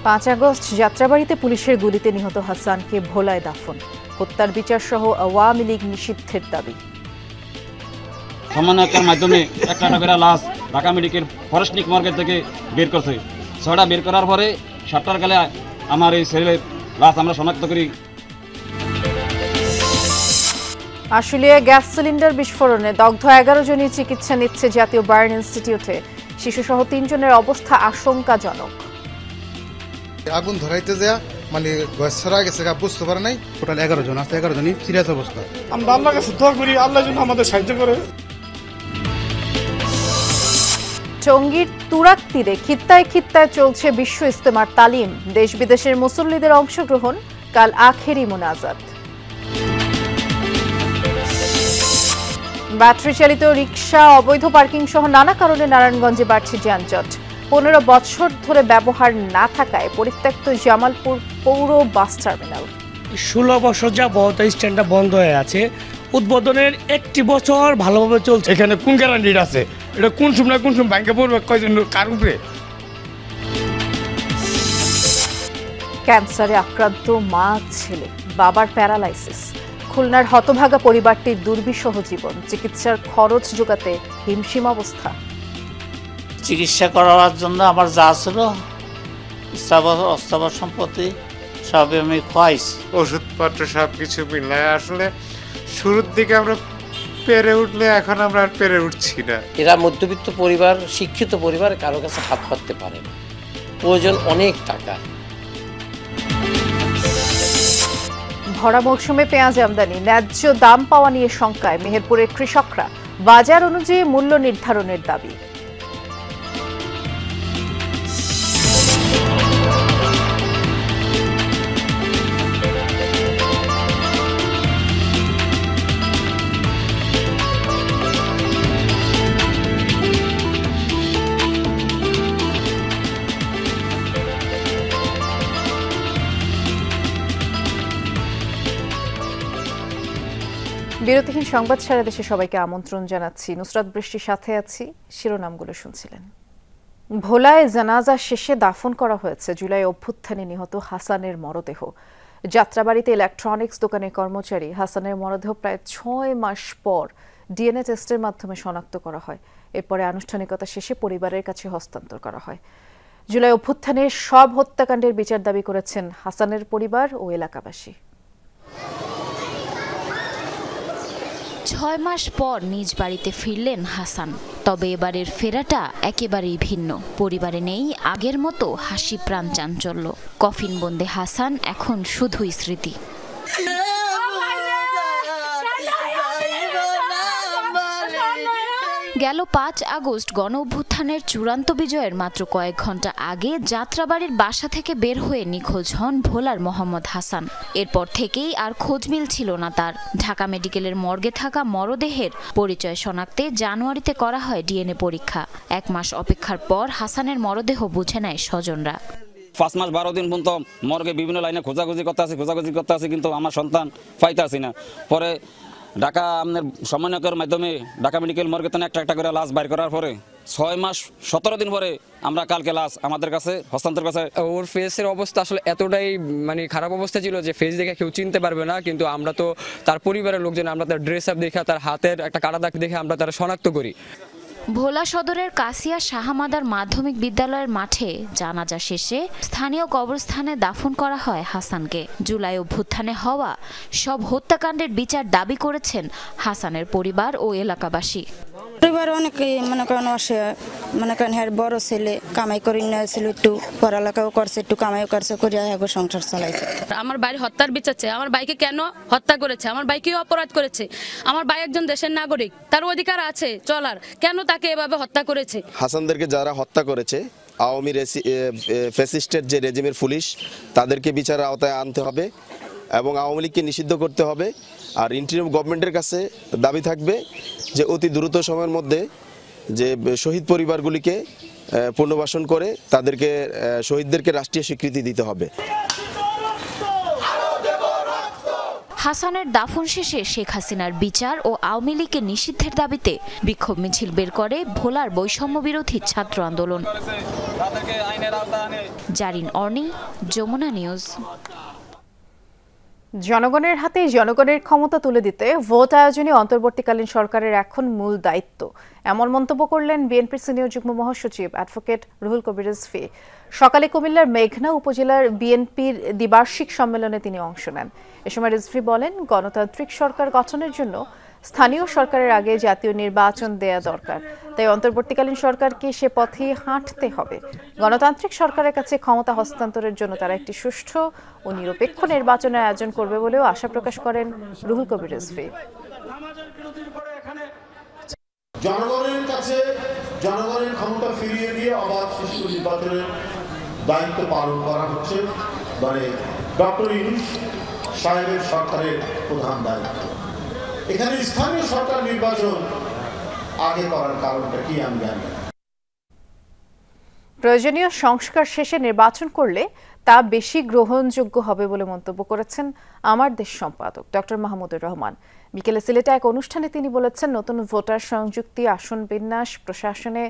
5 August যাত্রাবাড়িতে পুলিশের গুলিতে নিহত হাসানকে ভোলায় দাফন। হত্যার বিচার সহ আওয়ামী লীগ নিষিদ্ধের দাবি। সমন্বয়কের মাধ্যমে একটা করে লাশ ঢাকা মেডিকেল ফরেস্টনিক মর্গে থেকে বের করছে। 6টা বের করার পরে 7টার কালে আমার এই ছেলের লাশ আমরা শনাক্ত করি। আশুলিয়ায় গ্যাস সিলিন্ডার বিস্ফোরণে দগ্ধ 11 জনই চিকিৎসা নিচ্ছে জাতীয় বার্ন ইনস্টিটিউটে। শিশুসহ 3 জনের অবস্থা আশঙ্কাজনক। আগুন ধরাইতে যায় মানে গ্যাস ছড়া গেছে বুঝতে পারে নাই। টোটাল 11 জন আছে, 11 জনই সিরিয়াস অবস্থা। আমরা আল্লাহর কাছে দোয়া করি আল্লাহ যেন আমাদের সাহায্য করে। টঙ্গীর তুরাগ তীরে খিত্তায় খিত্তায় চলছে বিশ্ব ইজতেমার তালিম। দেশ বিদেশের মুসল্লিদের অংশগ্রহণ, কাল আখেরি মোনাজাত। ব্যাটারি চালিত রিকশা, অবৈধ পার্কিং সহ নানা কারণে নারায়ণগঞ্জে বাড়ছে যানজট। 15 বছর ধরে ব্যবহার না থাকায় পরিত্যক্ত জামালপুর পৌর বাস টার্মিনাল। 16 বছর যাবত স্ট্যান্ডটা বন্ধ হয়ে আছে। উদ্বোধনের 1 বছর ভালোভাবে চলছে। এখানে কোন গ্যারান্টি আছে? এটা কোন সময় ব্যাংকে পড়বে, কয়জন কার উপরে? ক্যান্সারে আক্রান্ত মা ছেলে, বাবার প্যারালাইসিস। খুলনার হতভাগা পরিবারটির দুর্বিষহ জীবন। চিকিৎসার খরচ জোগাতে হিমশিম অবস্থা। চিকিৎসা করার জন্য আমার যা ছিল অস্থাবর সম্পত্তি সব আমি খোয়াইছি। ওষুধপত্র সব কিছু মিলায় আসলে শুরুর দিকে আমরা পেরে উঠলে এখন আমরা আর পেরে উঠছি না। এরা মধ্যবিত্ত পরিবার, শিক্ষিত পরিবার, কারো কাছে হাত পাততে পারে না। প্রয়োজন অনেক টাকা। ভরা মৌসুমে পেঁয়াজ আমদানি, ন্যায্য দাম পাওয়া নিয়ে শঙ্কায় মেহেরপুরের কৃষকরা। বাজার অনুযায়ী মূল্য নির্ধারণের দাবি। বিরতিহীন সংবাদ সারা দেশে সবাইকে আমন্ত্রণ জানাচ্ছি। নুসরাত বৃষ্টির সাথে আছি। শিরোনামগুলো শুনছিলেন। ভোলায় জানাজা শেষে দাফন করা হয়েছে জুলাই অভ্যুত্থানে নিহত হাসানের মরদেহ। যাত্রাবাড়িতে ইলেকট্রনিক্স দোকানের কর্মচারী হাসানের মরদেহ প্রায় 6 মাস পর ডিএনএ টেস্টের মাধ্যমে শনাক্ত করা হয়। এরপরে আনুষ্ঠানিকতা শেষে পরিবারের কাছে হস্তান্তর করা হয়। জুলাই অভ্যুত্থানের সব হত্যাকাণ্ডের বিচার দাবি করেছেন হাসানের পরিবার ও এলাকাবাসী। 6 মাস পর নিজ বাড়িতে ফিরলেন হাসান। তবে এবারের ফেরাটা একেবারেই ভিন্ন। পরিবারে নেই আগের মতো হাসি, প্রাণ, চাঞ্চল্য। কফিনবন্দি হাসান এখন শুধুই স্মৃতি। গেল 5 আগস্ট গণ অভ্যুত্থানের চূড়ান্ত বিজয়ের মাত্র কয়েক ঘন্টা আগে যাত্রাবাড়ির বাসা থেকে বের হয়ে নিখোঁজ হন ভোলার মোহাম্মদ হাসান। এরপর থেকেই আর খোঁজ মিলছিল না তার। ঢাকা মেডিকেলের মর্গে থাকা মরদেহের পরিচয় শনাক্তে জানুয়ারিতে করা হয় ডিএনএ পরীক্ষা। 1 মাস অপেক্ষার পর হাসানের মরদেহ বুঝে নেয় স্বজনরা। 5 মাস 12 দিন পর্যন্ত মর্গে বিভিন্ন লাইনে খোঁজাখুঁজি করতে আছে, কিন্তু আমার সন্তান পাইতে আসি না। পরে ঢাকা আমাদের সমন্বয়কের মাধ্যমে ঢাকা মেডিকেল মর্গে থেকে একটা করে লাশ বাইর করার পরে 6 মাস 17 দিন পরে আমরা কালকে লাশ আমাদের কাছে হস্তান্তর করেছে। ওর ফেসের অবস্থা আসলে এতটাই খারাপ অবস্থা ছিল যে ফেস দেখে কেউ চিনতে পারবে না, কিন্তু আমরা তো তার পরিবারের লোকজন, আমরা তার ড্রেস আপ দেখে, তার হাতের একটা কাটা দাগ দেখে আমরা তার শনাক্ত করি। ভোলা সদরের কাসিয়া শাহমাদার মাধ্যমিক বিদ্যালয়ের মাঠে জানাজা শেষে স্থানীয় কবরস্থানে দাফন করা হয় হাসানকে। জুলাই অভ্যুত্থানে হওয়া সব হত্যাকাণ্ডের বিচার দাবি করেছেন হাসানের পরিবার ও এলাকাবাসী। পরিবার অনেকে বড় ছেলে কামাই করে নিয়েছিল, একটু পড়ালেখাও করছে, একটু কামাইও করছে, করে সংসার চালাইছে। আমার ভাই হত্যার বিচার চাই। আমার ভাইকে কেন হত্যা করেছে? আমার ভাই কি অপরাধ করেছে? আমার ভাই একজন দেশের নাগরিক, তার অধিকার আছে চলার, কেন তাকে এভাবে হত্যা করেছে? হাসানদেরকে যারা হত্যা করেছে আওয়ামী ফ্যাসিস্টের যে রেজিমের পুলিশ, তাদেরকে বিচারের আওতায় আনতে হবে এবং আওয়ামী লীগকে নিষিদ্ধ করতে হবে। আর ইন্টারিম গভর্নমেন্টের কাছে দাবি থাকবে যে অতি দ্রুত সময়ের মধ্যে যে শহীদ পরিবারগুলিকে পুনর্বাসন করে তাদেরকে শহীদদেরকে রাষ্ট্রীয় স্বীকৃতি দিতে হবে। হাসানের দাফন শেষে শেখ হাসিনার বিচার ও আওয়ামী লীগের নিষিদ্ধের দাবিতে বিক্ষোভ মিছিল বের করে ভোলার বৈষম্য বিরোধী ছাত্র আন্দোলন। জারিন অর্নি, যমুনা নিউজ। জনগণের হাতে জনগণের ক্ষমতা তুলে দিতে ভোট আয়োজনে অন্তর্বর্তীকালীন সরকারের এখন মূল দায়িত্ব, এমন মন্তব্য করলেন বিএনপির সিনিয়র যুগ্ম মহাসচিব অ্যাডভোকেট রুহুল কবির রিজভী। সকালে কুমিল্লার মেঘনা উপজেলার বিএনপির দ্বিবার্ষিক সম্মেলনে তিনি অংশ নেন। এ সময় রিজভী বলেন, গণতান্ত্রিক সরকার গঠনের জন্য স্থানীয় সরকারের আগে জাতীয় নির্বাচন দেয়া দরকার, তাই অন্তর্বর্তীকালীন সরকারকে সে পথে হাঁটতে হবে। গণতান্ত্রিক সরকারের কাছে ক্ষমতা হস্তান্তরের জন্য তারা একটি সুষ্ঠু ও নিরপেক্ষ নির্বাচনের আয়োজন করবে বলেও আশা প্রকাশ করেন রুহুল কবির রিজভী। জনগণের কাছে জনগণের ক্ষমতা ফিরিয়ে দিয়ে অবাধ সুষ্ঠু নির্বাচনের দায়িত্ব পালন করা হচ্ছে ডক্টর ইউনূস সাহেবের সরকারের প্রধান দায়িত্ব। এখানে স্থানীয় সরকার নির্বাচন আগে করার কারণটা কি আমি জানি। প্রয়োজনীয় সংস্কার শেষে নির্বাচন করলে তা বেশি গ্রহণযোগ্য হবে বলে মন্তব্য করেছেন আমার দেশ সম্পাদক ডক্টর মাহমুদুর রহমান। বিকেলে সিলেটে এক অনুষ্ঠানে তিনি বলেছেন, নতুন ভোটার সংযুক্তি, আসন বিন্যাস, প্রশাসনে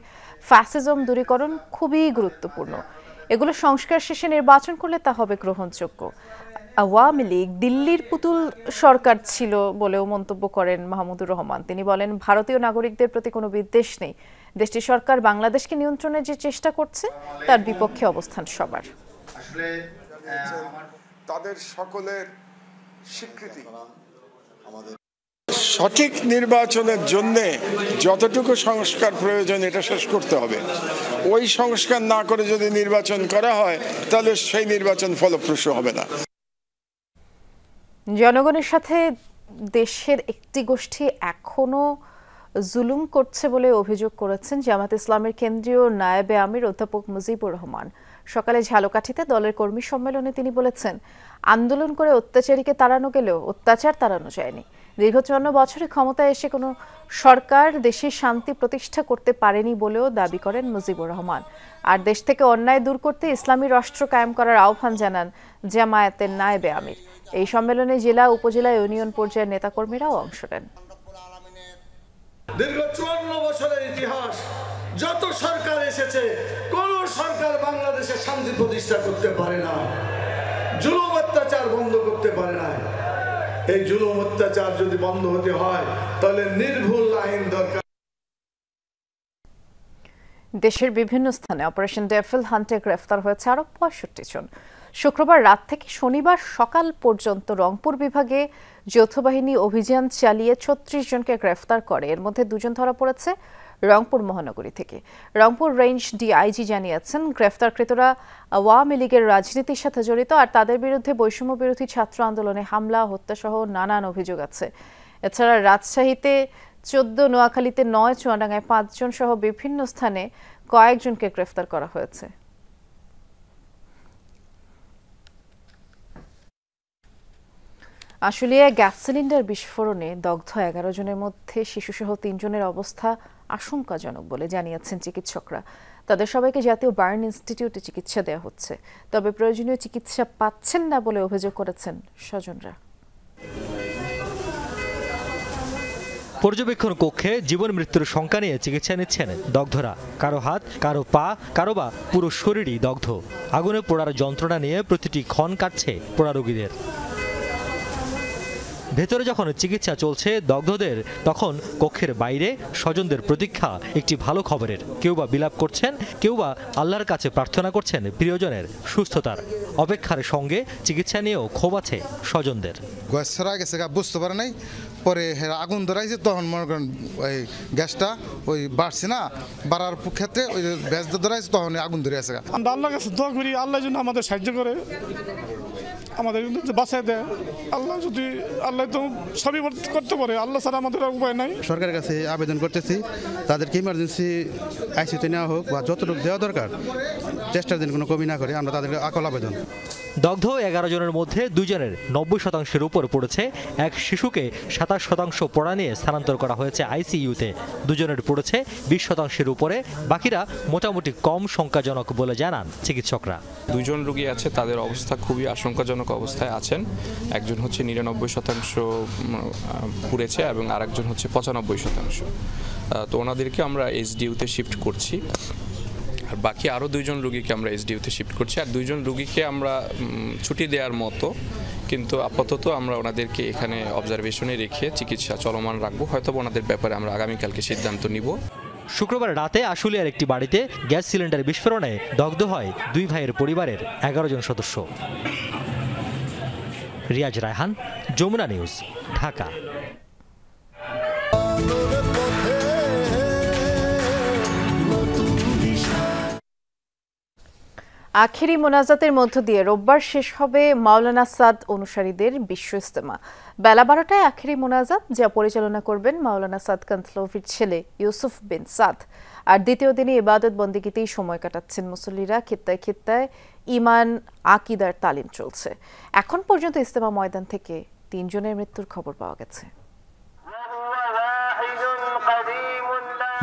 ফ্যাসিজম দূরীকরণ খুবই গুরুত্বপূর্ণ। এগুলো সংস্কার শেষে নির্বাচন করলে তা হবে গ্রহণযোগ্য। আওয়ামী লীগ দিল্লির পুতুল সরকার ছিল বলেও মন্তব্য করেন মাহমুদুর রহমান। তিনি বলেন, ভারতীয় নাগরিকদের প্রতি কোনো বিদ্বেষ নেই। দেশটির সরকার বাংলাদেশকে নিয়ন্ত্রণের যে চেষ্টা করছে তার বিপক্ষে অবস্থান সবার। তাদের সকলের স্বীকৃতি সঠিক নির্বাচনের জন্য যতটুকু সংস্কার প্রয়োজন এটা শেষ করতে হবে। ওই সংস্কার না করে যদি নির্বাচন করা হয় তাহলে সেই নির্বাচন ফলপ্রসূ হবে না। জনগণের সাথে দেশের একটি গোষ্ঠী এখনো জুলুম করছে বলে অভিযোগ করেছেন জামাত ইসলামের কেন্দ্রীয় নায়েবে আমির অধ্যাপক মুজিবুর রহমান। সকালে ঝালকাঠিতে দলের কর্মী সম্মেলনে তিনি বলেছেন, আন্দোলন করে অত্যাচারীকে তাড়ানো গেলেও অত্যাচার তাড়ানো যায়নি। দীর্ঘ 54 বছরে ক্ষমতায় এসে কোনো সরকার দেশের শান্তি প্রতিষ্ঠা করতে পারেনি বলেও দাবি করেন মুজিবুর রহমান। আর দেশ থেকে অন্যায় দূর করতে ইসলামী রাষ্ট্র কায়েম করার আহ্বান জানান জামায়াতের নায়েবে আমির। এই সম্মেলনে জেলা, উপজেলা, ইউনিয়ন পর্যায়ের নেতাকর্মীরাও অংশ নেন। দীর্ঘ 54 বছরের ইতিহাস, যত সরকার এসেছে কোন সরকার বাংলাদেশে শান্তি প্রতিষ্ঠা করতে পারে না, জুলুম অত্যাচার বন্ধ করতে পারে না। এই জুলুম অত্যাচার যদি বন্ধ হতে হয় তাহলে নির্ভুল আইন দরকার। দেশের বিভিন্ন স্থানে অপারেশন ডেভিল হান্টে গ্রেফতার হয়েছে আরো 65 জন। শুক্রবার রাত থেকে শনিবার সকাল পর্যন্ত রংপুর বিভাগে যৌথ বাহিনী অভিযান চালিয়ে 36 জনকে গ্রেফতার করে। এর মধ্যে 2 জন ধরা পড়েছে রংপুর মহানগরী থেকে। রংপুর রেঞ্জ ডিআইজি জানিয়েছেন, গ্রেফতারকৃতরা আওয়ামী লীগের রাজনীতির সাথে জড়িত আর তাদের বিরুদ্ধে বৈষম্য বিরোধী ছাত্র আন্দোলনে হামলা, হত্যাসহ নানান অভিযোগ আছে। এছাড়া রাজশাহীতে 14, নোয়াখালীতে 9, চুয়াডাঙ্গায় 5 জন সহ বিভিন্ন স্থানে কয়েকজনকে গ্রেফতার করা হয়েছে। আশুলিয়ায় গ্যাস সিলিন্ডার বিস্ফোরণে দগ্ধ 11 জনের মধ্যে শিশুসহ 3 জনের অবস্থা আশঙ্কাজনক বলে জানিয়েছেন চিকিৎসকরা। তাদের সবাইকে জাতীয় বার্ন ইনস্টিটিউটে চিকিৎসা দেওয়া হচ্ছে, তবে প্রয়োজনীয় চিকিৎসা পাচ্ছেন না বলে অভিযোগ করেছেন স্বজনরা। পর্যবেক্ষণ কক্ষে জীবন মৃত্যুর শঙ্কা নিয়ে চিকিৎসা নিচ্ছেন দগ্ধরা। কারো হাত, কারো পা, কারো বা পুরো শরীরই দগ্ধ। আগুনে পোড়ার যন্ত্রণা নিয়ে প্রতিটি ক্ষণ কাটছে পোড়া রোগীদের। ভেতরে যখন চিকিৎসা চলছে দগ্ধদের, তখন কক্ষের বাইরে স্বজনদের প্রতীক্ষা একটি ভালো খবরের। কেউ বা বিলাপ করছেন, কেউ বা আল্লাহর কাছে প্রার্থনা করছেন প্রিয়জনের সুস্থতার। অপেক্ষার সঙ্গে চিকিৎসা নিয়েও ক্ষোভ আছে স্বজনদের। গেছে বুঝতে পারে নাই, পরে আগুন ধরাইছে, তখন মনে করেন ওই গ্যাসটা ওই বাড়ছে না, বাড়ার ক্ষেত্রে ওই গ্যাসটা ধরাইছে, তখন আগুন ধরে আছে। আমরা আল্লাহর কাছে দোয়া করি, আল্লাহ যেন আমাদের সাহায্য করে, আমাদের বাঁচায় দেয়। আল্লাহ যদি, আল্লাহ তো সবই করতে পারে, আল্লাহ ছাড়া আমাদের উপায় নাই। সরকারের কাছে আবেদন করতেছি, তাদেরকে ইমার্জেন্সি আইসিইউতে নেওয়া হোক বা যতটুকু দেওয়া দরকার চেষ্টার দিন কোনো কমি না করে, আমরা তাদেরকে আকল আবেদন। দগ্ধ 11 জনের মধ্যে 2 জনের 90% উপর পড়েছে। এক শিশুকে 27% পড়া নিয়ে স্থানান্তর করা হয়েছে আইসিইউতে। 2 জনের পড়েছে 20% উপরে, বাকিরা মোটামুটি কম সংখ্যাজনক বলে জানান চিকিৎসকরা। 2 জন রোগী আছে, তাদের অবস্থা খুবই আশঙ্কাজনক বিপজ্জনক অবস্থায় আছেন। একজন হচ্ছে 99% পুড়েছে এবং আরেকজন হচ্ছে 95%। তো ওনাদেরকে আমরা এসডিইউতে শিফট করছি, আর বাকি আরও 2 জন রোগীকে আমরা এসডিইউতে শিফট করছি। আর 2 জন রোগীকে আমরা ছুটি দেওয়ার মতো, কিন্তু আপাতত আমরা ওনাদেরকে এখানে অবজারভেশনে রেখে চিকিৎসা চলমান রাখবো। হয়তো ওনাদের ব্যাপারে আমরা আগামীকালকে সিদ্ধান্ত নিব। শুক্রবার রাতে আশুলিয়ার একটি বাড়িতে গ্যাস সিলিন্ডার বিস্ফোরণে দগ্ধ হয় 2 ভাইয়ের পরিবারের 11 জন সদস্য। রিয়াজ রায়হান, যমুনা নিউজ, ঢাকা। আখেরি মোনাজাতের মধ্য দিয়ে রোববার শেষ হবে মাওলানা সাদ অনুসারীদের বিশ্ব ইজতেমা। বেলা 12টায় আখেরি মোনাজাত, যা পরিচালনা করবেন মাওলানা সাদ কান্থলভির ছেলে ইউসুফ বিন সাদ। আর দ্বিতীয় দিনে ইবাদত বন্দেগীতেই সময় কাটাচ্ছেন মুসল্লিরা। খিত্তায় খিত্তায় ঈমান আকীদার তালিম চলছে। এখন পর্যন্ত ইজতেমা ময়দান থেকে 3 জনের মৃত্যুর খবর পাওয়া গেছে।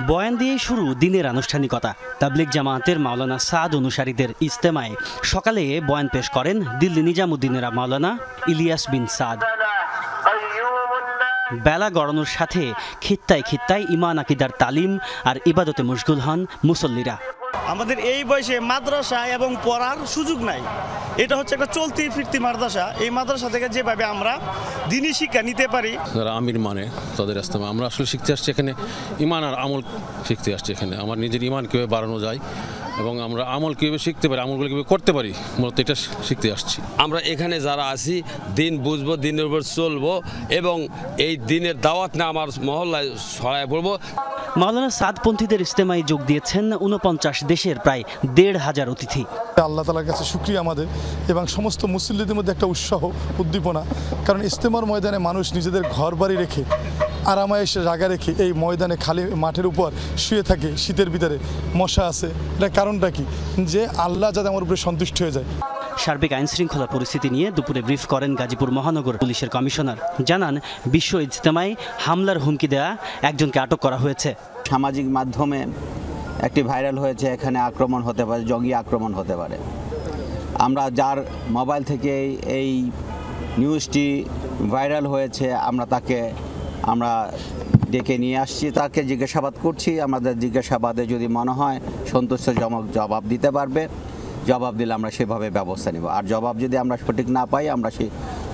বয়ান দিয়ে শুরু দিনের আনুষ্ঠানিকতা। তাবলিগ জামায়াতের মাওলানা সাদ অনুসারীদের ইজতেমায় সকালে বয়ান পেশ করেন দিল্লি নিজামুদ্দিনের মাওলানা ইলিয়াস বিন সাদ। বেলা গড়ানোর সাথে খিত্তায় খিত্তায় ঈমান আকীদার তালিম আর ইবাদতে মশগুল হন মুসল্লিরা। আমাদের এই বয়সে মাদ্রাসা এবং পড়ার সুযোগ নাই। এটা হচ্ছে একটা চলতি ফিরতি মাদ্রাসা। এই মাদ্রাসা থেকে যেভাবে আমরা দ্বীনি শিক্ষা নিতে পারি, যারা আমির মানে তাদের ইজতেমা আমরা আসলে শিখতে আসছি এখানে, ঈমান আর আমল শিখতে আসছি এখানে। আমার নিজের ঈমান কীভাবে বাড়ানো যায় এবং আমরা আমল কীভাবে শিখতে পারি, আমলগুলো কীভাবে করতে পারি, মূলত এটা শিখতে আসছি। আমরা এখানে যারা আছি দিন বুঝবো, দিনের উপর চলবো এবং এই দিনের দাওয়াত না আমার মহল্লায় ছড়ায় পড়বো। মাওলানা সাদপন্থীদের ইজতেমায় যোগ দিয়েছেন 49 দেশের প্রায় 1,500 অতিথি। আল্লাহ তাআলার কাছে শুকরিয়া আমাদের এবং সমস্ত মুসল্লিদের মধ্যে একটা উৎসাহ উদ্দীপনা, কারণ ইজতেমার ময়দানে মানুষ নিজেদের ঘর বাড়ি রেখে আরামায়েশে জায়গা রেখে এই ময়দানে খালি মাঠের উপর শুয়ে থাকে, শীতের ভিতরে মশা আছে। এটা কারণটা কি? যে আল্লাহ যাতে আমার উপরে সন্তুষ্ট হয়ে যায়। সার্বিক আইন শৃঙ্খলা পরিস্থিতি নিয়ে দুপুরে ব্রিফ করেন গাজীপুর মহানগর পুলিশের কমিশনার। জানান বিশ্ব ইজতেমায় হামলার হুমকি দেয়া একজনকে আটক করা হয়েছে। সামাজিক মাধ্যমে একটি ভাইরাল হয়েছে, এখানে আক্রমণ হতে পারে, জঙ্গি আক্রমণ হতে পারে। আমরা যার মোবাইল থেকে এই নিউজটি ভাইরাল হয়েছে তাকে আমরা ডেকে নিয়ে আসছি, তাকে জিজ্ঞাসাবাদ করছি। আমাদের জিজ্ঞাসাবাদে যদি মনে হয় সন্তুষ্টজনক জবাব দিতে পারবে, জবাব দিলে আমরা সেভাবে ব্যবস্থা নিব। আর জবাব যদি আমরা সঠিক না পাই, আমরা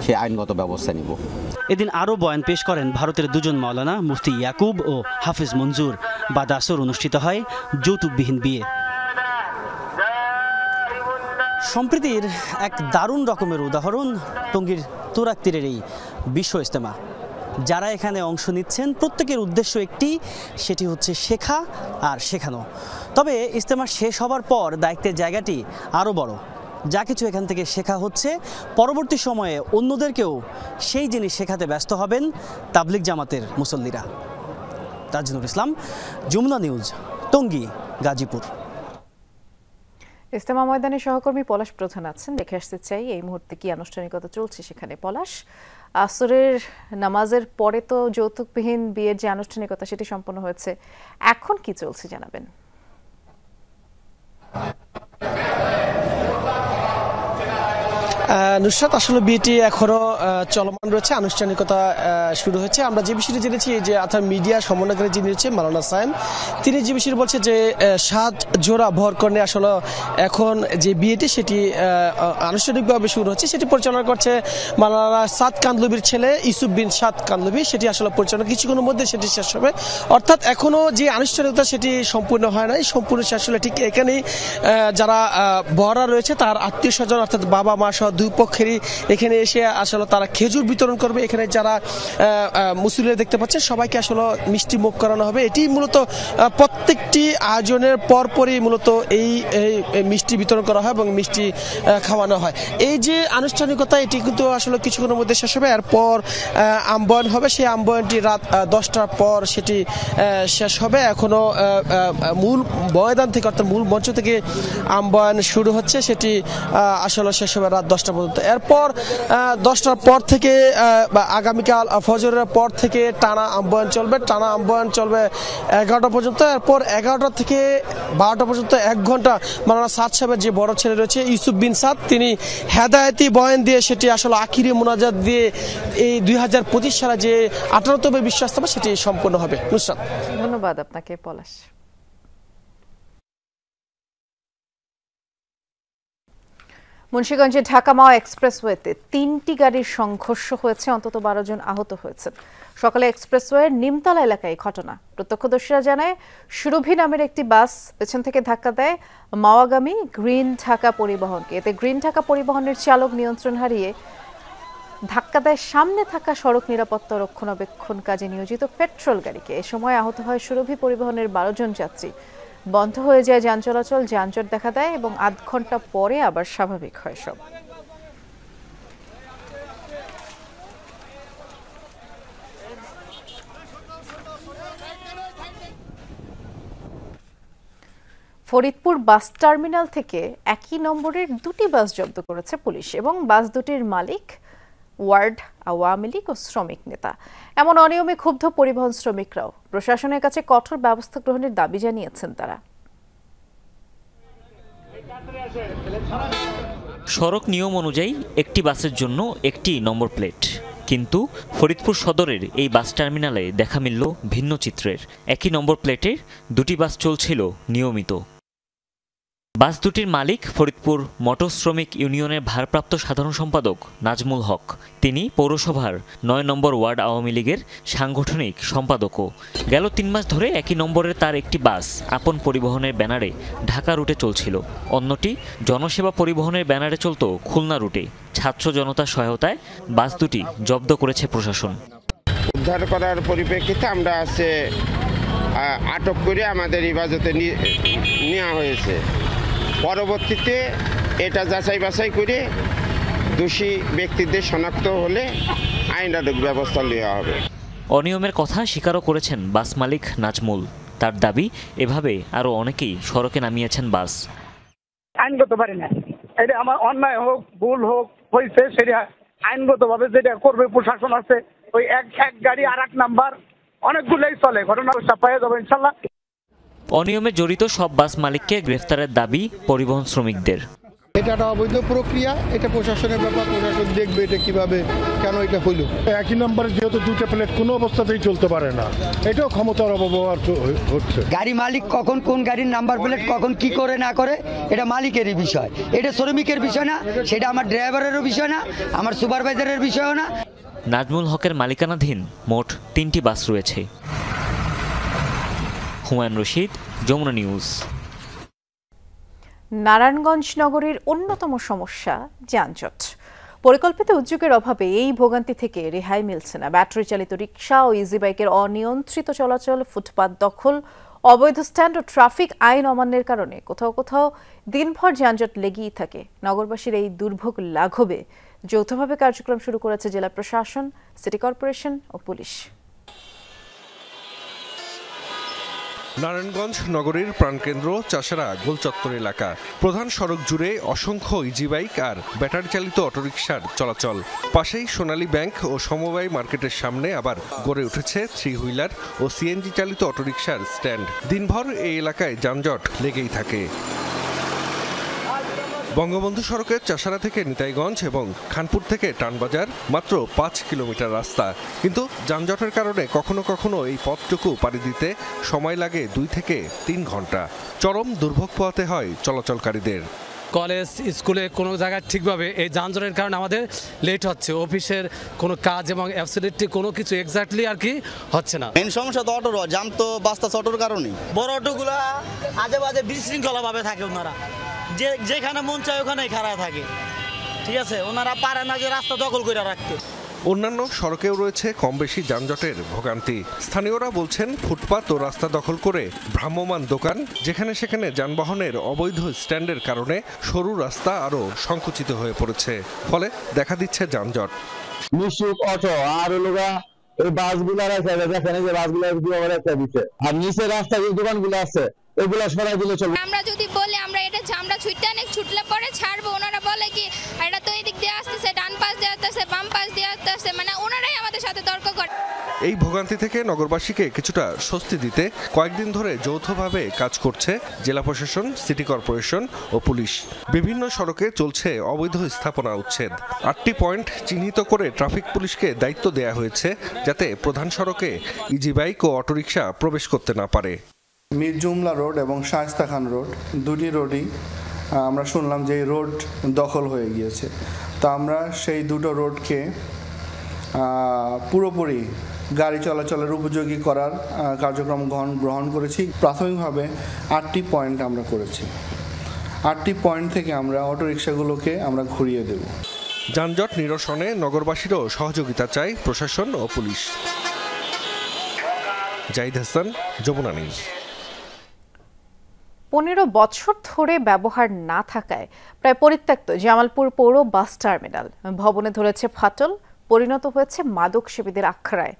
সেই আইনগত ব্যবস্থা নিব। এদিন আরও বয়ান পেশ করেন ভারতের 2 জন মাওলানা মুফতি ইয়াকুব ও হাফিজ মঞ্জুর। বাদ আসর অনুষ্ঠিত হয় যৌতুকবিহীন বিয়ে। সম্প্রীতির এক দারুণ রকমের উদাহরণ টঙ্গীর তুরাগ তীরের এই বিশ্ব ইজতেমা। যারা এখানে অংশ নিচ্ছেন প্রত্যেকের উদ্দেশ্য একটি, সেটি হচ্ছে শেখা আর শেখানো। তবে ইজতেমা শেষ হবার পর দায়িত্বের জায়গাটি আরও বড়। যা কিছু এখান থেকে শেখা হচ্ছে, পরবর্তী সময়ে অন্যদেরকেও সেই জিনিস শেখাতে ব্যস্ত হবেন তাবলিগ জামাতের মুসল্লিরা। তাজনুর ইসলাম, যমুনা নিউজ, টঙ্গী, গাজীপুর। ইজতেমা ময়দানে সহকর্মী পলাশ প্রধান আছেন, দেখে আসতে চাই এই মুহূর্তে কি আনুষ্ঠানিকতা চলছে সেখানে। পলাশ, আসরের নামাজের পরে তো যৌতুকবিহীন বিয়ের যে আনুষ্ঠানিকতা সেটি সম্পন্ন হয়েছে, এখন কি চলছে জানাবেন। নুসরাত, আসলে বিয়েটি এখনো চলমান রয়েছে, আনুষ্ঠানিকতা শুরু হয়েছে। আমরা যে বিষয়টি জেনেছি যে অর্থাৎ মিডিয়া সমন্বয়কারী যিনি রয়েছে মাওলানা সায়েম, তিনি যে বিষয়টি বলছে যে 7 জোড়া ভরকর্ণে আসলে এখন যে বিয়েটি সেটি আনুষ্ঠানিকভাবে শুরু হচ্ছে, সেটি পরিচালনা করছে মাওলানা সাদ কান্থলভির ছেলে ইউসুফ বিন সাদ কান্থলভি। সেটি আসলে পরিচালনা কিছুক্ষণের মধ্যে সেটি শেষ হবে। অর্থাৎ এখনো যে আনুষ্ঠানিকতা সেটি সম্পূর্ণ হয় নাই, সম্পূর্ণ শেষ হলে ঠিক এখানেই যারা বড়রা রয়েছে তার আত্মীয় স্বজন অর্থাৎ বাবা মা সহ 2 পক্ষেরই এখানে এসে আসলে তারা খেজুর বিতরণ করবে। এখানে যারা মুসল্লিরা দেখতে পাচ্ছেন সবাইকে আসলে মিষ্টি মুখ করানো হবে। এটি মূলত প্রত্যেকটি আয়োজনের পরপরই মূলত এই মিষ্টি বিতরণ করা হয় এবং মিষ্টি খাওয়ানো হয়। এই যে আনুষ্ঠানিকতা এটি কিন্তু আসলে কিছুক্ষণের মধ্যে শেষ হবে। এরপর আম্বয়ন হবে, সেই আম্বয়নটি রাত 10টার পর সেটি শেষ হবে। এখনো মূল ময়দান থেকে অর্থাৎ মূল মঞ্চ থেকে আম্বয়ন শুরু হচ্ছে, সেটি আসলে শেষ হবে রাত 10টা 10টা পর্যন্ত। এরপর 10টার পর থেকে আগামীকাল ফজরের পর থেকে টানা আহ্বায়ন চলবে। টানা আহ্বায়ন চলবে 11টা পর্যন্ত। এরপর 11টা থেকে 12টা পর্যন্ত 1 ঘন্টা মাওলানা সাদ সাহেবের যে বড় ছেলে রয়েছে ইউসুফ বিন সাদ, তিনি হেদায়েতি বয়ান দিয়ে সেটি আসলে আখিরি মোনাজাত দিয়ে এই 2025 সালে যে 18তম বিশ্ব ইজতেমা সেটি সম্পন্ন হবে। নুসরাত, ধন্যবাদ আপনাকে পলাশ। মুন্সিগঞ্জের ঢাকা মাওয়া এক্সপ্রেসওয়েতে 3টি গাড়ির সংঘর্ষ হয়েছে, অন্তত 12 জন আহত হয়েছেন। সকালে এক্সপ্রেসওয়ের নিমতলা এলাকায় ঘটনা। প্রত্যক্ষদর্শীরা জানায় সুরভি নামের একটি বাস পেছন থেকে ধাক্কা দেয় মাওয়াগামী গ্রিন ঢাকা পরিবহনকে। এতে গ্রিন ঢাকা পরিবহনের চালক নিয়ন্ত্রণ হারিয়ে ধাক্কা দেয় সামনে থাকা সড়ক নিরাপত্তা রক্ষণাবেক্ষণ কাজে নিয়োজিত পেট্রোল গাড়িকে। এ সময় আহত হয় সুরভি পরিবহনের 12 জন যাত্রী। বন্ধ হয়ে যায় যান চলাচল, যানজট দেখা দেয় এবং আধ ঘন্টা পরে আবার স্বাভাবিক হয় সব। ফরিদপুর বাস টার্মিনাল থেকে একই নম্বরের 2টি বাস জব্দ করেছে পুলিশ এবং বাস দুটির মালিক ওয়ার্ড আওয়ামী লীগ ও শ্রমিক নেতা। এমন অনিয়মে ক্ষুব্ধ পরিবহন শ্রমিকরাও প্রশাসনের কাছে কঠোর ব্যবস্থা গ্রহণের দাবি জানিয়েছেন তারা। সড়ক নিয়ম অনুযায়ী একটি বাসের জন্য একটি নম্বর প্লেট, কিন্তু ফরিদপুর সদরের এই বাস টার্মিনালে দেখা মিলল ভিন্ন চিত্রের। একই নম্বর প্লেটের 2টি বাস চলছিল নিয়মিত। বাস দুটির মালিক ফরিদপুর মোটর শ্রমিক ইউনিয়নের ভারপ্রাপ্ত সাধারণ সম্পাদক নাজমুল হক। তিনি পৌরসভার 9 নম্বর ওয়ার্ড আওয়ামী লীগের সাংগঠনিক সম্পাদকও। গেল 3 মাস ধরে একই নম্বরের তার একটি বাস আপন পরিবহনের ব্যানারে ঢাকা রুটে চলছিল, অন্যটি জনসেবা পরিবহনের ব্যানারে চলত খুলনা রুটে। ছাত্র জনতার সহায়তায় বাস দুটি জব্দ করেছে প্রশাসন। উদ্ধার করার পরিপ্রেক্ষিতে আমরা আটক করে আমাদের হেফাজতে নেওয়া হয়েছে। পরবর্তীতে এটা যাচাই বাছাই করে দোষী ব্যক্তিদের শনাক্ত হলে আইনানুগ ব্যবস্থা নেওয়া হবে। অনিয়মের কথা স্বীকারও করেছেন বাস মালিক নাজমুল। তার দাবি, এভাবে আরও অনেকেই সড়কে নামিয়েছেন বাস। আইনগত পারি না, এটা আমার অন্যায় হোক ভুল হোক হয়েছে, সেটা আইনগতভাবে যেটা করবে প্রশাসন আছে। ওই এক গাড়ি আর 1 নাম্বার অনেকগুলোই চলে, ঘটনা পাওয়া যাবে ইনশাল্লাহ। অনিয়মে জড়িত সব বাস মালিককে গ্রেফতারের দাবি পরিবহন শ্রমিকদের। এটা একটা অবৈধ প্রক্রিয়া, এটা প্রশাসনের ব্যাপার, প্রশাসন দেখবে এটা কিভাবে কেন এটা হইল। একই নম্বরে যেহেতু 2টা প্লেট কোনো অবস্থাতেই চলতে পারে না, এটাও ক্ষমতার অপব্যবহার হচ্ছে। গাড়ি মালিক কখন কোন গাড়ির নাম্বার প্লেট কখন কি করে না করে এটা মালিকেরই বিষয়, এটা শ্রমিকের বিষয় না, সেটা আমার ড্রাইভারেরও বিষয় না, আমার সুপারভাইজারের বিষয়ও না। নাজমুল হকের মালিকানাধীন মোট 3টি বাস রয়েছে। হুমায়ুন রশিদ, যমুনা নিউজ। নারায়ণগঞ্জ নগরীর অন্যতম সমস্যা যানজট। পরিকল্পিত উদ্যোগের অভাবে এই ভোগান্তি থেকে রেহাই মিলছে না। ব্যাটারি চালিত রিকশা ও ইজি বাইকের অনিয়ন্ত্রিত চলাচল, ফুটপাত দখল, অবৈধ স্ট্যান্ড ও ট্রাফিক আইন অমান্যের কারণে কোথাও কোথাও দিনভর যানজট লেগেই থাকে। নগরবাসীর এই দুর্ভোগ লাঘবে যৌথভাবে কার্যক্রম শুরু করেছে জেলা প্রশাসন, সিটি কর্পোরেশন ও পুলিশ। নারায়ণগঞ্জ নগরীর প্রাণকেন্দ্র চাষারা গোলচত্বর এলাকা। প্রধান সড়ক জুড়ে অসংখ্য ইজি বাইক আর ব্যাটারি চালিত অটোরিকশার চলাচল। পাশেই সোনালী ব্যাংক ও সমবায় মার্কেটের সামনে আবার গড়ে উঠেছে 3 হুইলার ও সিএনজি চালিত অটোরিকশার স্ট্যান্ড। দিনভর এই এলাকায় যানজট লেগেই থাকে। বঙ্গবন্ধু সড়কের চাষারা থেকে নিতাইগঞ্জ এবং খানপুর থেকে টানবাজার মাত্র 5 কিলোমিটার রাস্তা, কিন্তু যানজটের কারণে কখনো কখনো এই পথটুকু পাড়ি দিতে সময় লাগে 2 থেকে 3 ঘন্টা। চরম দুর্ভোগ পোহাতে হয় চলাচলকারীদের। কলেজ স্কুলে কোনো জায়গায় ঠিকভাবে এই যানজটের কারণে আমাদের লেট হচ্ছে, অফিসের কোনো কাজ এবং অ্যাবসলিউটলি কোনো কিছু এক্স্যাক্টলি আর কি হচ্ছে না। মেন সমস্যা তো অটোর জাম, তো বাস্তা অটোর কারণে বড় অটোগুলা আজে বাজে বিশৃঙ্খলাভাবে থাকে। ওনারা যেখানে মন চায় ওখানেই খাড়া থাকে, ঠিক আছে, ওনারা পারে না যে রাস্তা দখল করে রাখতে। অন্যান্য সড়কেও রয়েছে কম বেশি যানজটের ভোগান্তি। স্থানীয়রা বলছেন ফুটপাত ও রাস্তা দখল করে ভ্রাম্যমান দোকান, যেখানে সেখানে যানবাহনের অবৈধ স্ট্যান্ডের কারণে সরু রাস্তা আরও সংকুচিত হয়ে পড়েছে, ফলে দেখা দিচ্ছে যানজট। মিশুক অটো আর এই বাসগুলো দেখেন, যে বাসগুলো আর নিচে রাস্তা যে দোকানগুলো আছে এগুলো সরাই দিলে চলবে। আমরা যদি বলি আমরা এটা চামড়া ছুটতে অনেক ছুটলে পরে ছাড়বো, ওনারা বলে কি এটা তো এই দিক দিয়ে আসতেছে, ডান পাশ দিয়ে আসতেছে, বাম পাশ দিয়ে আসতেছে, মানে ওনারাই আমাদের সাথে তর্ক করে। এই ভোগান্তি থেকে নগরবাসীকে কিছুটা স্বস্তি দিতে কয়েকদিন ধরে যৌথভাবে কাজ করছে জেলা প্রশাসন, সিটি কর্পোরেশন ও পুলিশ। বিভিন্ন সড়কে চলছে অবৈধ স্থাপনা উচ্ছেদ। 8টি পয়েন্ট চিহ্নিত করে ট্রাফিক পুলিশকে দায়িত্ব দেয়া হয়েছে যাতে প্রধান সড়কে ইজি বাইক ও অটোরিকশা প্রবেশ করতে না পারে। মীর জুমলা রোড এবং শায়েস্তা খান রোড, দুটি রোডই আমরা শুনলাম যে রোড দখল হয়ে গিয়েছে। তো আমরা সেই দুটো রোডকে পুরোপুরি গাড়ি চলাচলের উপযোগী করার কার্যক্রম গ্রহণ করেছি। প্রাথমিকভাবে 8টি পয়েন্ট আমরা করেছি। 8টি পয়েন্ট থেকে আমরা অটোরিকশাগুলোকে আমরা ঘুরিয়ে দেব। যানজট নিরসনে নগরবাসীরও সহযোগিতা চায় প্রশাসন ও পুলিশ। জাহিদ হাসান, যমুনা নিউজ। 15 বছর ধরে ব্যবহার না থাকায় প্রায় পরিত্যক্ত জামালপুর পৌর বাস টার্মিনাল ভবনে ধরেছে ফাটল, পরিণত হয়েছে মাদক সেবীদের আখড়ায়।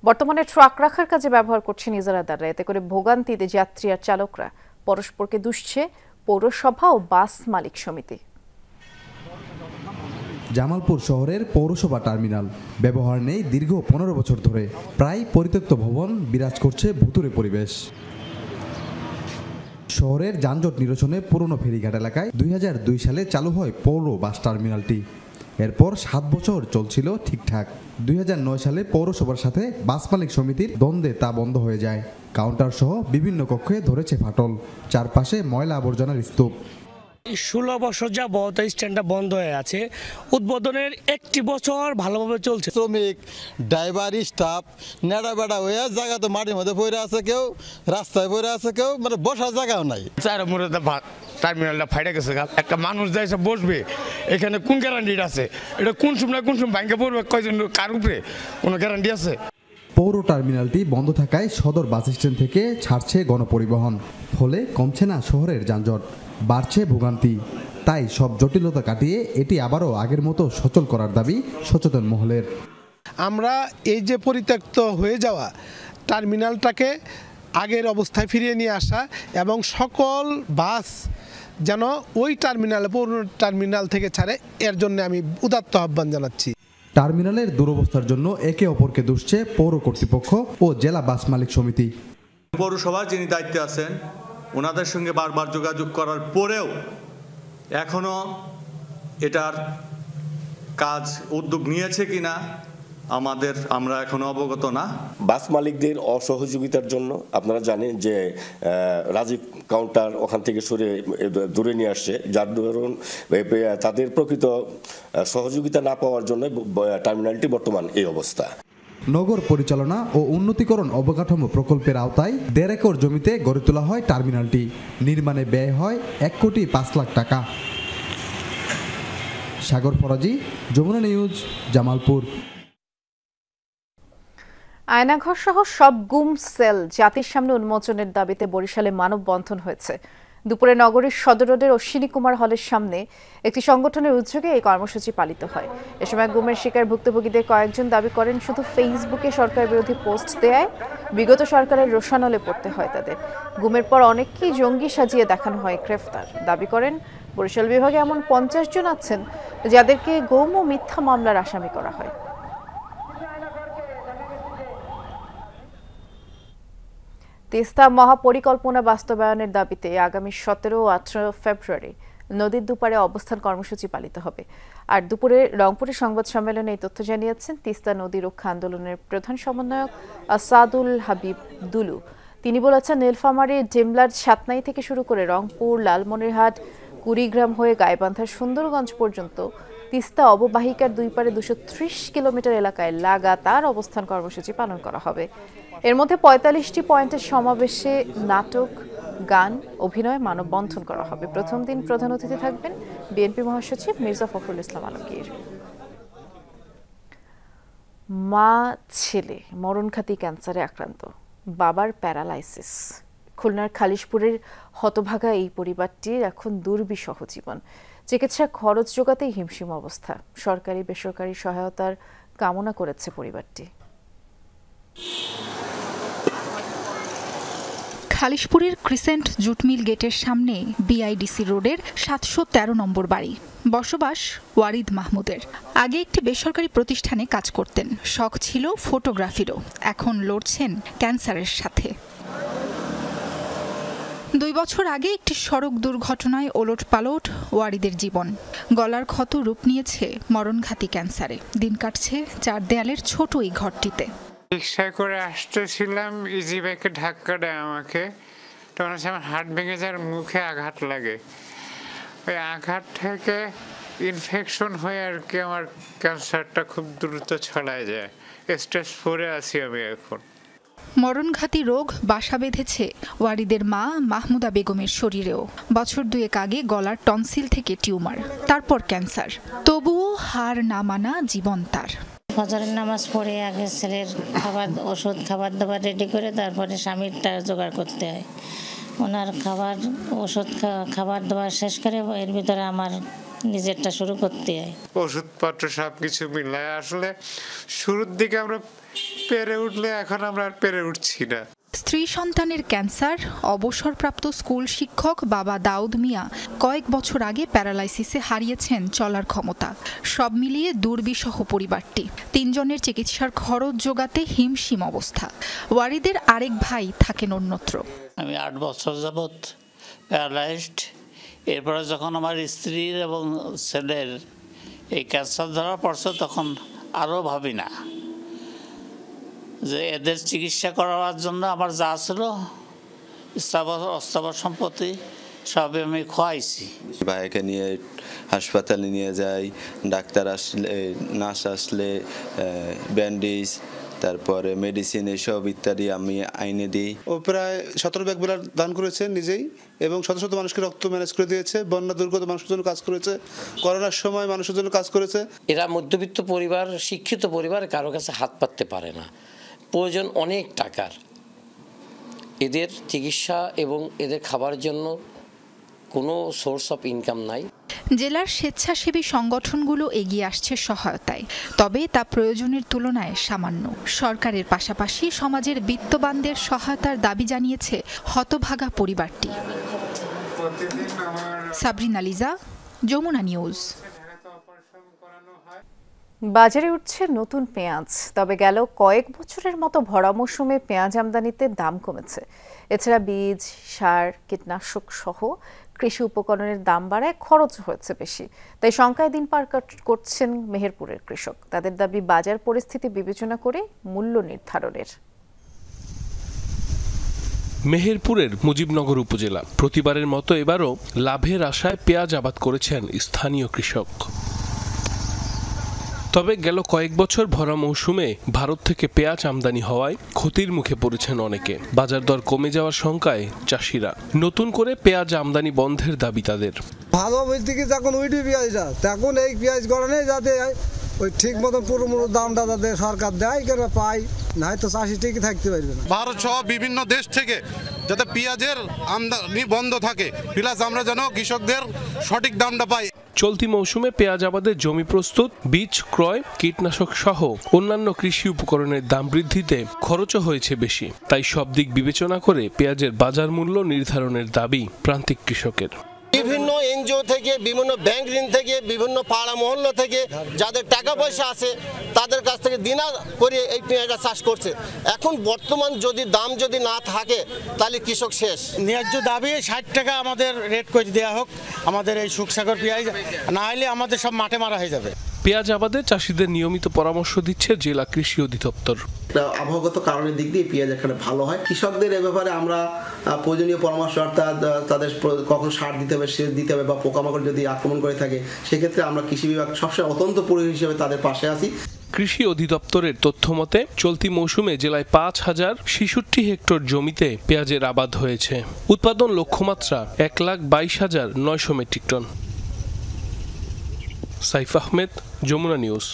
বর্তমানে ট্রাক রাখার কাজে ব্যবহার করছেন ইজারাদাররা। এতে করে ভোগান্তিতে যাত্রী আর চালকরা। পরস্পরকে দুষছে পৌরসভা ও বাস মালিক সমিতি। জামালপুর শহরের পৌরসভা টার্মিনাল ব্যবহার নেই দীর্ঘ 15 বছর ধরে। প্রায় পরিত্যক্ত ভবন, বিরাজ করছে ভুতুড়ে পরিবেশ। শহরের যানজট নিরসনে পুরনো ফেরিঘাট এলাকায় 2002 সালে চালু হয় পৌর বাস টার্মিনালটি। এরপর 7 বছর চলছিল ঠিকঠাক। 2009 সালে পৌরসভার সাথে বাস মালিক সমিতির দ্বন্দ্বে তা বন্ধ হয়ে যায়। কাউন্টার সহ বিভিন্ন কক্ষে ধরেছে ফাটল, চারপাশে ময়লা আবর্জনার স্তূপ। 16 বছর যাবত স্ট্যান্ডটা বন্ধ হয়ে আছে। উদ্বোধনের 1টি বছর ভালোভাবে চলছে। শ্রমিক, ড্রাইভার, স্টাফ নেড়া বেড়া হয়ে জায়গা তো মাটির মধ্যে পড়ে আছে, কেউ রাস্তায় পড়ে আছে, কেউ মানে বসার জায়গাও নাই। টার্মিনালটা ফাইটে গেছে, একটা মানুষ যাইছে বসবে, এখানে কোন গ্যারান্টি আছে? এটা কোন সময় ভাঙ্গে পড়বে, কয়জন কার উপরে কোনো গ্যারান্টি আছে? পৌর টার্মিনালটি বন্ধ থাকায় সদর বাস স্ট্যান্ড থেকে ছাড়ছে গণপরিবহন, ফলে কমছে না শহরের যানজট, বাড়ছে ভোগান্তি। তাই সব জটিলতা কাটিয়ে এটি আবারও আগের মতো সচল করার দাবি সচেতন মহলের। আমরা এই যে পরিত্যক্ত হয়ে যাওয়া টার্মিনালটাকে আগের অবস্থায় ফিরিয়ে নিয়ে আসা এবং সকল বাস যেন ওই টার্মিনালে পৌর টার্মিনাল থেকে ছাড়ে, এর জন্য আমি উদাত্ত আহ্বান জানাচ্ছি। টার্মিনালের দুরবস্থার জন্য একে অপরকে দুষছে পৌর কর্তৃপক্ষ ও জেলা বাস মালিক সমিতি। পৌরসভার যিনি দায়িত্বে আছেন ওনাদের সঙ্গে বারবার যোগাযোগ করার পরেও এখনো এটার কাজ উদ্যোগ নিয়েছে কিনা আমরা এখনো অবগত না। বাস মালিকদের অসহযোগিতার জন্য আপনারা জানেন যে রাজীব কাউন্টার ওখান থেকে সরে দূরে নিয়ে আসছে, যার দরুন তাদের প্রকৃত সহযোগিতা না পাওয়ার জন্য টার্মিনালটি বর্তমান এই অবস্থা। নগর পরিচালনা ও উন্নতিকরণ অবকাঠামো প্রকল্পের আওতায় 1.5 একর জমিতে গড়ে তোলা হয় টার্মিনালটি। নির্মাণে ব্যয় হয় 1,05 লাখ টাকা। সাগর ফরাজি, যমুনা নিউজ, জামালপুর। আয়নাঘর সহ সব গুম সেল জাতির সামনে উন্মোচনের দাবিতে বরিশালে মানববন্ধন হয়েছে। দুপুরে নগরীর সদর রোডের অশ্বিনী কুমার হলের সামনে একটি সংগঠনের উদ্যোগে এই কর্মসূচি পালিত হয়। এ সময় গুমের শিকার ভুক্তভোগীদের কয়েকজন দাবি করেন শুধু ফেসবুকে সরকার বিরোধী পোস্ট দেয় বিগত সরকারের রোষানলে পড়তে হয় তাদের। গুমের পর অনেককেই জঙ্গি সাজিয়ে দেখানো হয় গ্রেফতার। দাবি করেন বরিশাল বিভাগে এমন 50 জন আছেন যাদেরকে গুম ও মিথ্যা মামলার আসামি করা হয়। তিস্তা মহাপরিকল্পনা বাস্তবায়নের দাবিতে আগামী 17 ও 18 ফেব্রুয়ারি নদীর দুপারে অবস্থান কর্মসূচি পালিত হবে। আর দুপুরে রংপুরে সংবাদ সম্মেলনে এই তথ্য জানিয়েছেন তিস্তা নদী রক্ষা আন্দোলনের প্রধান সমন্বয়ক আসাদুল হাবিব দুলু। তিনি বলেছেন নীলফামারী ডিমলার সাতনাই থেকে শুরু করে রংপুর, লালমনিরহাট, কুড়িগ্রাম হয়ে গাইবান্ধার সুন্দরগঞ্জ পর্যন্ত তিস্তা অববাহিকার দুই পারে 230 কিলোমিটার এলাকায় লাগাতার অবস্থান কর্মসূচি পালন করা হবে। এর মধ্যে 45টি পয়েন্টের সমাবেশে নাটক, গান, অভিনয়, মানববন্ধন করা হবে। প্রথম দিন প্রধান অতিথি থাকবেন বিএনপি মহাসচিব মির্জা ফখরুল ইসলাম আলমগীর। মা ছেলে মরণঘাতী ক্যান্সারে আক্রান্ত, বাবার প্যারালাইসিস। খুলনার খালিশপুরের হতভাগা এই পরিবারটির এখন দুর্বিষহ জীবন। চিকিৎসা খরচ জোগাতেই হিমশিম অবস্থা। সরকারি বেসরকারি সহায়তার কামনা করেছে পরিবারটি। খালিশপুরের ক্রিসেন্ট জুট মিল গেটের সামনে বিআইডিসি রোডের ৭১৩ নম্বর বাড়ি। বসবাস ওয়ারিদ মাহমুদের। আগে একটি বেসরকারি প্রতিষ্ঠানে কাজ করতেন, শখ ছিল ফটোগ্রাফিরও। এখন লড়ছেন ক্যান্সারের সাথে। ২ বছর আগে একটি সড়ক দুর্ঘটনায় ওলটপালট ওয়ারিদের জীবন। গলার ক্ষত রূপ নিয়েছে মরণঘাতী ক্যান্সারে। দিন কাটছে ৪ দেয়ালের ছোট এই ঘরটিতে। রিক্সায় করে আসতেছিলাম, ইজি বাইকে ধাক্কা দেয় আমাকে। তখন আমার হাত ভেঙে যাওয়ার মুখে আঘাত লাগে। ওই আঘাত থেকে ইনফেকশন হয়ে আর কি আমার ক্যান্সারটা খুব দ্রুত ছড়ায় যায়। স্টেজ 4-এ আছি আমি এখন। মরণঘাতী রোগ বাসা বেঁধেছে ওয়ারিদের মা মাহমুদা বেগমের শরীরেও। বছর 2 আগে গলার টনসিল থেকে টিউমার, তারপর ক্যান্সার। তবুও হার না মানা জীবন তার। ফজরের নামাজ পড়ে আগে ছেলের ওষুধ খাবার দাবার রেডি করে তারপরে স্বামীরটা জোগাড় করতে হয়। ওনার ওষুধ খাবার দাবার শেষ করে এর ভিতরে আমার নিজেরটা শুরু করতে হয়। ওষুধপত্র সবকিছু মিলায় আসলে শুরুর দিকে আমরা পেরে উঠলে এখন আমরা আর পেরে উঠছি না। স্ত্রী সন্তানের ক্যান্সার, অবসরপ্রাপ্ত স্কুল শিক্ষক বাবা দাউদ মিয়া কয়েক বছর আগে প্যারালাইসিসে হারিয়েছেন চলার ক্ষমতা। সব মিলিয়ে দুর্বিষহ পরিবারটি। 3 জনের চিকিৎসার খরচ জোগাতে হিমশিম অবস্থা। ওয়ারিদের আরেক ভাই থাকেন অন্যত্র। আমি 8 বছর যাবৎ প্যারালাইজড। এরপরে যখন আমার স্ত্রীর এবং ছেলের এই ক্যান্সার ধরা পড়ছে তখন আরও ভাবি না যে এদের চিকিৎসা করার জন্য আমার যা ছিল অস্থাবর সম্পত্তি সবই আমি খোয়াইছি। ভাইকে নিয়ে হাসপাতালে নিয়ে যাই, ডাক্তার আসলে, নার্স আসলে ব্যান্ডেজ, তারপরে মেডিসিন এসব ইত্যাদি আমি আইনে দিই। ও প্রায় 17 ব্যাগ ব্লাড দান করেছে নিজেই এবং শত শত মানুষকে রক্ত ম্যানেজ করে দিয়েছে। বন্যা দুর্গত মানুষের জন্য কাজ করেছে, করোনার সময় মানুষের জন্য কাজ করেছে। এরা মধ্যবিত্ত পরিবার, শিক্ষিত পরিবার, কারো কাছে হাত পাততে পারে না। প্রয়োজন অনেক টাকার। এদের চিকিৎসা এবং এদের খাবারের জন্য কোনো সোর্স অফ ইনকাম নাই। জেলার স্বেচ্ছাসেবী সংগঠনগুলো এগিয়ে আসছে সহায়তায়, তবে তা প্রয়োজনের তুলনায় সামান্য। সরকারের পাশাপাশি সমাজের বিত্তবানদের সহায়তার দাবি জানিয়েছে হতভাগা পরিবারটি। সাবরিনা লিজা, যমুনা নিউজ। বাজারে উঠছে নতুন পেঁয়াজ, তবে গেল কয়েক বছরের মতো ভরা মৌসুমে পেঁয়াজ আমদানিতে দাম কমেছে। এছাড়া বীজ, সার, কীটনাশক সহ কৃষি উপকরণের দাম বাড়ায় খরচ হয়েছে বেশি। তাই শঙ্কায় দিন পার করছেন মেহেরপুরের কৃষক। তাদের দাবি বাজার পরিস্থিতি বিবেচনা করে মূল্য নির্ধারণের। মেহেরপুরের মুজিবনগর উপজেলা প্রতিবারের মতো এবারও লাভের আশায় পেঁয়াজ আবাদ করেছেন স্থানীয় কৃষক। তবে গেল কয়েক বছর ভরা মৌসুমে ভারত থেকে পেঁয়াজ আমদানি হওয়ায় ক্ষতির মুখে পড়েছেন অনেকে। বাজার দর কমে যাওয়ার শঙ্কায় চাষিরা। নতুন করে পেঁয়াজ আমদানি বন্ধের দাবি তাদের। ভালো বলতে কি যখন উইডি পেঁয়াজটা, তখন এই পেঁয়াজ গড়া নেই যাতে ওই ঠিক মতো পুরো দামটা যাতে সরকার দেয় কেন পাই, না হয়তো চাষি ঠিকই থাকতে পারবে না। ভারত সহ বিভিন্ন দেশ থেকে যাতে পেঁয়াজের আমদানি বন্ধ থাকে, প্লাস আমরা যেন কৃষকদের সঠিক দামটা পাই। চলতি মৌসুমে পেঁয়াজ আবাদের জমি প্রস্তুত, বীজ ক্রয়, কীটনাশক সহ অন্যান্য কৃষি উপকরণের দাম বৃদ্ধিতে খরচও হয়েছে বেশি। তাই সব দিক বিবেচনা করে পেঁয়াজের বাজার মূল্য নির্ধারণের দাবি প্রান্তিক কৃষকের। বিভিন্ন এনজিও থেকে, বিভিন্ন ব্যাংক ঋণ থেকে, বিভিন্ন পাড়া মহল্লা থেকে যাদের টাকা পয়সা আছে তাদের কাছ থেকে দিনা করে এই পেঁয়াজটা চাষ করছে। এখন বর্তমান দাম যদি না থাকে তাহলে কৃষক শেষ। ন্যায্য দাবি 60 টাকা আমাদের রেট করে দেওয়া হোক আমাদের এই সুখসাগর পেঁয়াজ, না হলে আমাদের সব মাঠে মারা হয়ে যাবে। পেঁয়াজ আবাদে চাষিদের নিয়মিত পরামর্শ দিচ্ছে জেলা কৃষি অধিদপ্তর। আবহাওয়াগত কারণের দিক দিয়ে পেঁয়াজ এখানে ভালো হয়। কৃষকদের এ ব্যাপারে আমরা প্রয়োজনীয় পরামর্শ, অর্থাৎ তাদের কখন সার দিতে হবে, সেচ দিতে হবে, বা পোকামাকড় যদি আক্রমণ করে থাকে সেক্ষেত্রে আমরা কৃষি বিভাগ সবসময় অত্যন্ত পরিবেশ হিসেবে তাদের পাশে আছি। কৃষি অধিদপ্তরের তথ্য মতে চলতি মৌসুমে জেলায় 5066 হেক্টর জমিতে পেঁয়াজের আবাদ হয়েছে। উৎপাদন লক্ষ্যমাত্রা 1,22,900 metric ton. Saif Ahmed, Jamuna news.